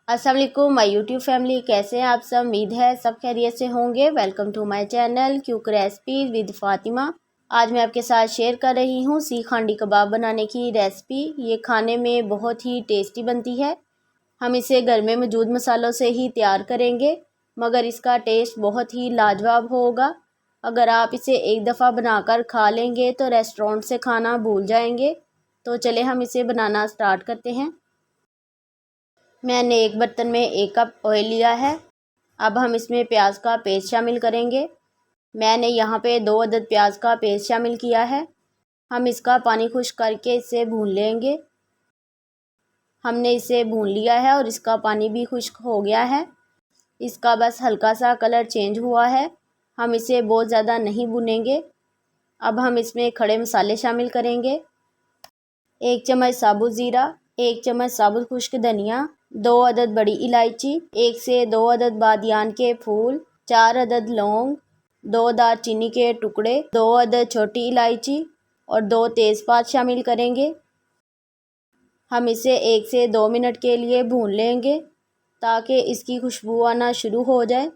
अस्सलाम वालेकुम my YouTube family, कैसे हैं आप सब। उम्मीद है सब खैरियत से होंगे। Welcome to my channel quick recipes with Fatima. आज मैं आपके साथ शेयर कर रही हूँ सीख हांडी कबाब बनाने की रेसिपी। ये खाने में बहुत ही टेस्टी बनती है। हम इसे घर में मौजूद मसालों से ही तैयार करेंगे, मगर इसका टेस्ट बहुत ही लाजवाब होगा। अगर आप इसे एक दफ़ा बनाकर खा लेंगे तो रेस्टोरेंट से खाना भूल जाएंगे। तो चले हम इसे बनाना स्टार्ट करते हैं। मैंने एक बर्तन में 1 कप ऑयल लिया है। अब हम इसमें प्याज का पेस्ट शामिल करेंगे। मैंने यहाँ पे 2 अदद प्याज का पेस्ट शामिल किया है। हम इसका पानी खुश्क करके इसे भून लेंगे। हमने इसे भून लिया है और इसका पानी भी खुश्क हो गया है। इसका बस हल्का सा कलर चेंज हुआ है। हम इसे बहुत ज़्यादा नहीं भूनेंगे। अब हम इसमें खड़े मसाले शामिल करेंगे। 1 चम्मच साबुत ज़ीरा, 1 चम्मच साबुत खुश्क धनिया, 2 अदद बड़ी इलायची, 1 से 2 अदद बादियान के फूल, 4 अदद लौंग, 2 दालचीनी के टुकड़े, 2 अदद छोटी इलायची और 2 तेज़पात शामिल करेंगे। हम इसे 1 से 2 मिनट के लिए भून लेंगे ताकि इसकी खुशबू आना शुरू हो जाए।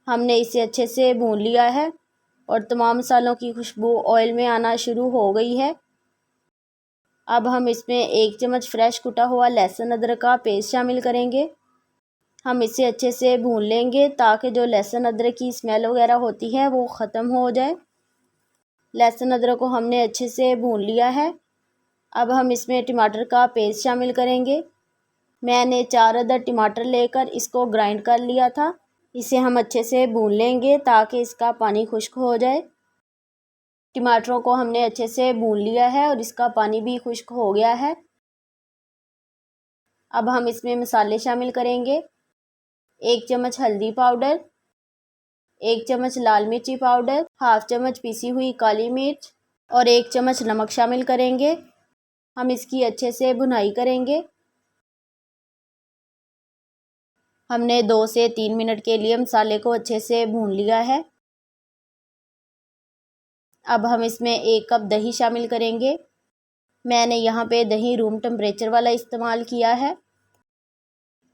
हमने इसे अच्छे से भून लिया है और तमाम मसालों की खुशबू ऑयल में आना शुरू हो गई है। अब हम इसमें 1 चम्मच फ्रेश कुटा हुआ लहसुन अदरक का पेस्ट शामिल करेंगे। हम इसे अच्छे से भून लेंगे ताकि जो लहसुन अदरक की स्मेल वगैरह होती है वो ख़त्म हो जाए। लहसुन अदरक को हमने अच्छे से भून लिया है। अब हम इसमें टमाटर का पेस्ट शामिल करेंगे। मैंने 4 अदद टमाटर लेकर इसको ग्राइंड कर लिया था। इसे हम अच्छे से भून लेंगे ताकि इसका पानी खुश्क हो जाए। टमाटरों को हमने अच्छे से भून लिया है और इसका पानी भी खुश्क हो गया है। अब हम इसमें मसाले शामिल करेंगे। 1 चम्मच हल्दी पाउडर, 1 चम्मच लाल मिर्ची पाउडर, हाफ चम्मच पीसी हुई काली मिर्च और 1 चम्मच नमक शामिल करेंगे। हम इसकी अच्छे से भुनाई करेंगे। हमने 2 से 3 मिनट के लिए मसाले को अच्छे से भून लिया है। अब हम इसमें 1 कप दही शामिल करेंगे। मैंने यहाँ पे दही रूम टेम्परेचर वाला इस्तेमाल किया है।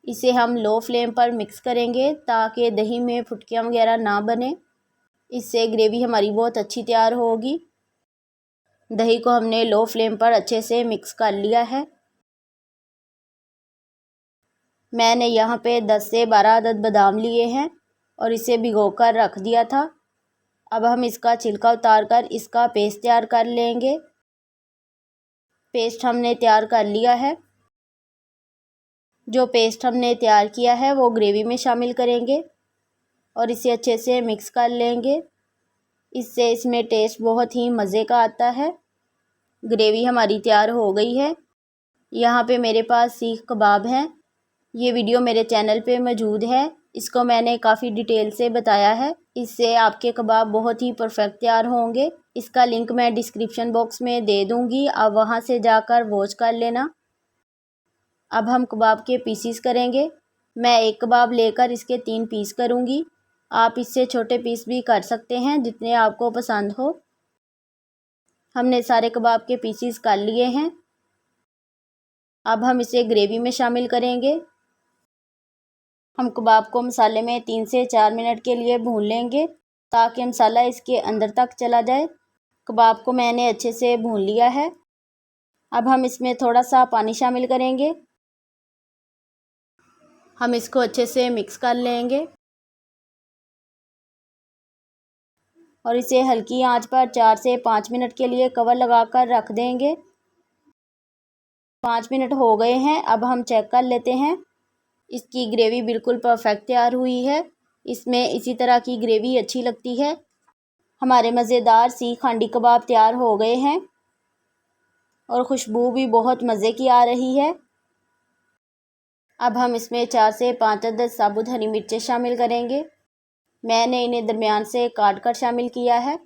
इसे हम लो फ्लेम पर मिक्स करेंगे ताकि दही में फुटकियाँ वगैरह ना बने। इससे ग्रेवी हमारी बहुत अच्छी तैयार होगी। दही को हमने लो फ्लेम पर अच्छे से मिक्स कर लिया है। मैंने यहाँ पे 10 से 12 अदद बादाम लिए हैं और इसे भिगोकर रख दिया था। अब हम इसका छिलका उतार कर इसका पेस्ट तैयार कर लेंगे। पेस्ट हमने तैयार कर लिया है। जो पेस्ट हमने तैयार किया है वो ग्रेवी में शामिल करेंगे और इसे अच्छे से मिक्स कर लेंगे। इससे इसमें टेस्ट बहुत ही मज़े का आता है। ग्रेवी हमारी तैयार हो गई है। यहाँ पे मेरे पास सीख कबाब हैं। ये वीडियो मेरे चैनल पे मौजूद है। इसको मैंने काफ़ी डिटेल से बताया है। इससे आपके कबाब बहुत ही परफेक्ट तैयार होंगे। इसका लिंक मैं डिस्क्रिप्शन बॉक्स में दे दूँगी, आप वहाँ से जाकर वॉच कर लेना। अब हम कबाब के पीसीस करेंगे। मैं 1 कबाब लेकर इसके 3 पीस करूँगी। आप इससे छोटे पीस भी कर सकते हैं जितने आपको पसंद हो। हमने सारे कबाब के पीसीस कर लिए हैं। अब हम इसे ग्रेवी में शामिल करेंगे। हम कबाब को मसाले में 3 से 4 मिनट के लिए भून लेंगे ताकि मसाला इसके अंदर तक चला जाए। कबाब को मैंने अच्छे से भून लिया है। अब हम इसमें थोड़ा सा पानी शामिल करेंगे। हम इसको अच्छे से मिक्स कर लेंगे और इसे हल्की आंच पर 4 से 5 मिनट के लिए कवर लगाकर रख देंगे। 5 मिनट हो गए हैं। अब हम चेक कर लेते हैं। इसकी ग्रेवी बिल्कुल परफेक्ट तैयार हुई है। इसमें इसी तरह की ग्रेवी अच्छी लगती है। हमारे मज़ेदार सीख हांडी कबाब तैयार हो गए हैं और खुशबू भी बहुत मज़े की आ रही है। अब हम इसमें 4 से 5 अदद साबुत हरी मिर्चें शामिल करेंगे। मैंने इन्हें दरमियान से काट कर शामिल किया है।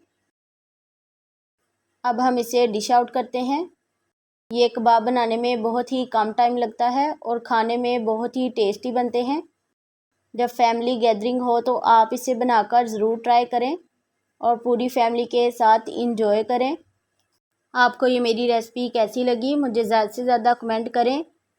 अब हम इसे डिश आउट करते हैं। ये कबाब बनाने में बहुत ही कम टाइम लगता है और खाने में बहुत ही टेस्टी बनते हैं। जब फैमिली गैदरिंग हो तो आप इसे बनाकर ज़रूर ट्राई करें और पूरी फैमिली के साथ इंजॉय करें। आपको ये मेरी रेसिपी कैसी लगी मुझे ज़्यादा से ज़्यादा कमेंट करें।